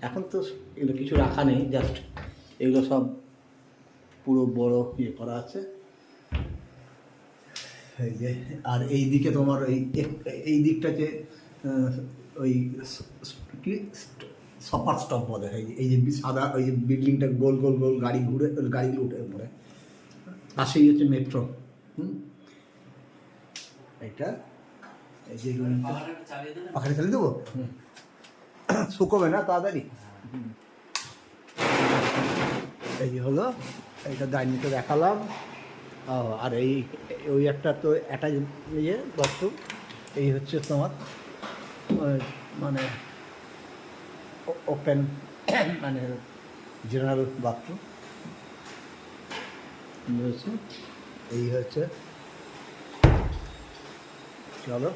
এখন তো এগুলো কিছু রাখা নেই, জাস্ট এগুলো সব পুরো বড় ইয়ে করা আছে। এই যে আর এই দিকে তোমার এই দিকটাতে ওই কি সপার স্টপ বলে, এই যে সাদা ওই যে বিল্ডিংটা গোল গোল গোল গাড়ি ঘুরে গাড়িগুলো উঠে পড়ে, পাশেই হচ্ছে মেট্রো। এইটা এই যে পাখাটা চালিয়ে দেবো, শুকোবে না তাড়াতাড়ি। এই যে হলো এইটা ডাইনিংটা দেখালাম। আর এই ওই একটা তো অ্যাটাচ ইয়ে বাথরুম। এই হচ্ছে তোমার মানে ওপেন মানে জেনারেল বাথরুম বুঝেছো। এই হচ্ছে, চলো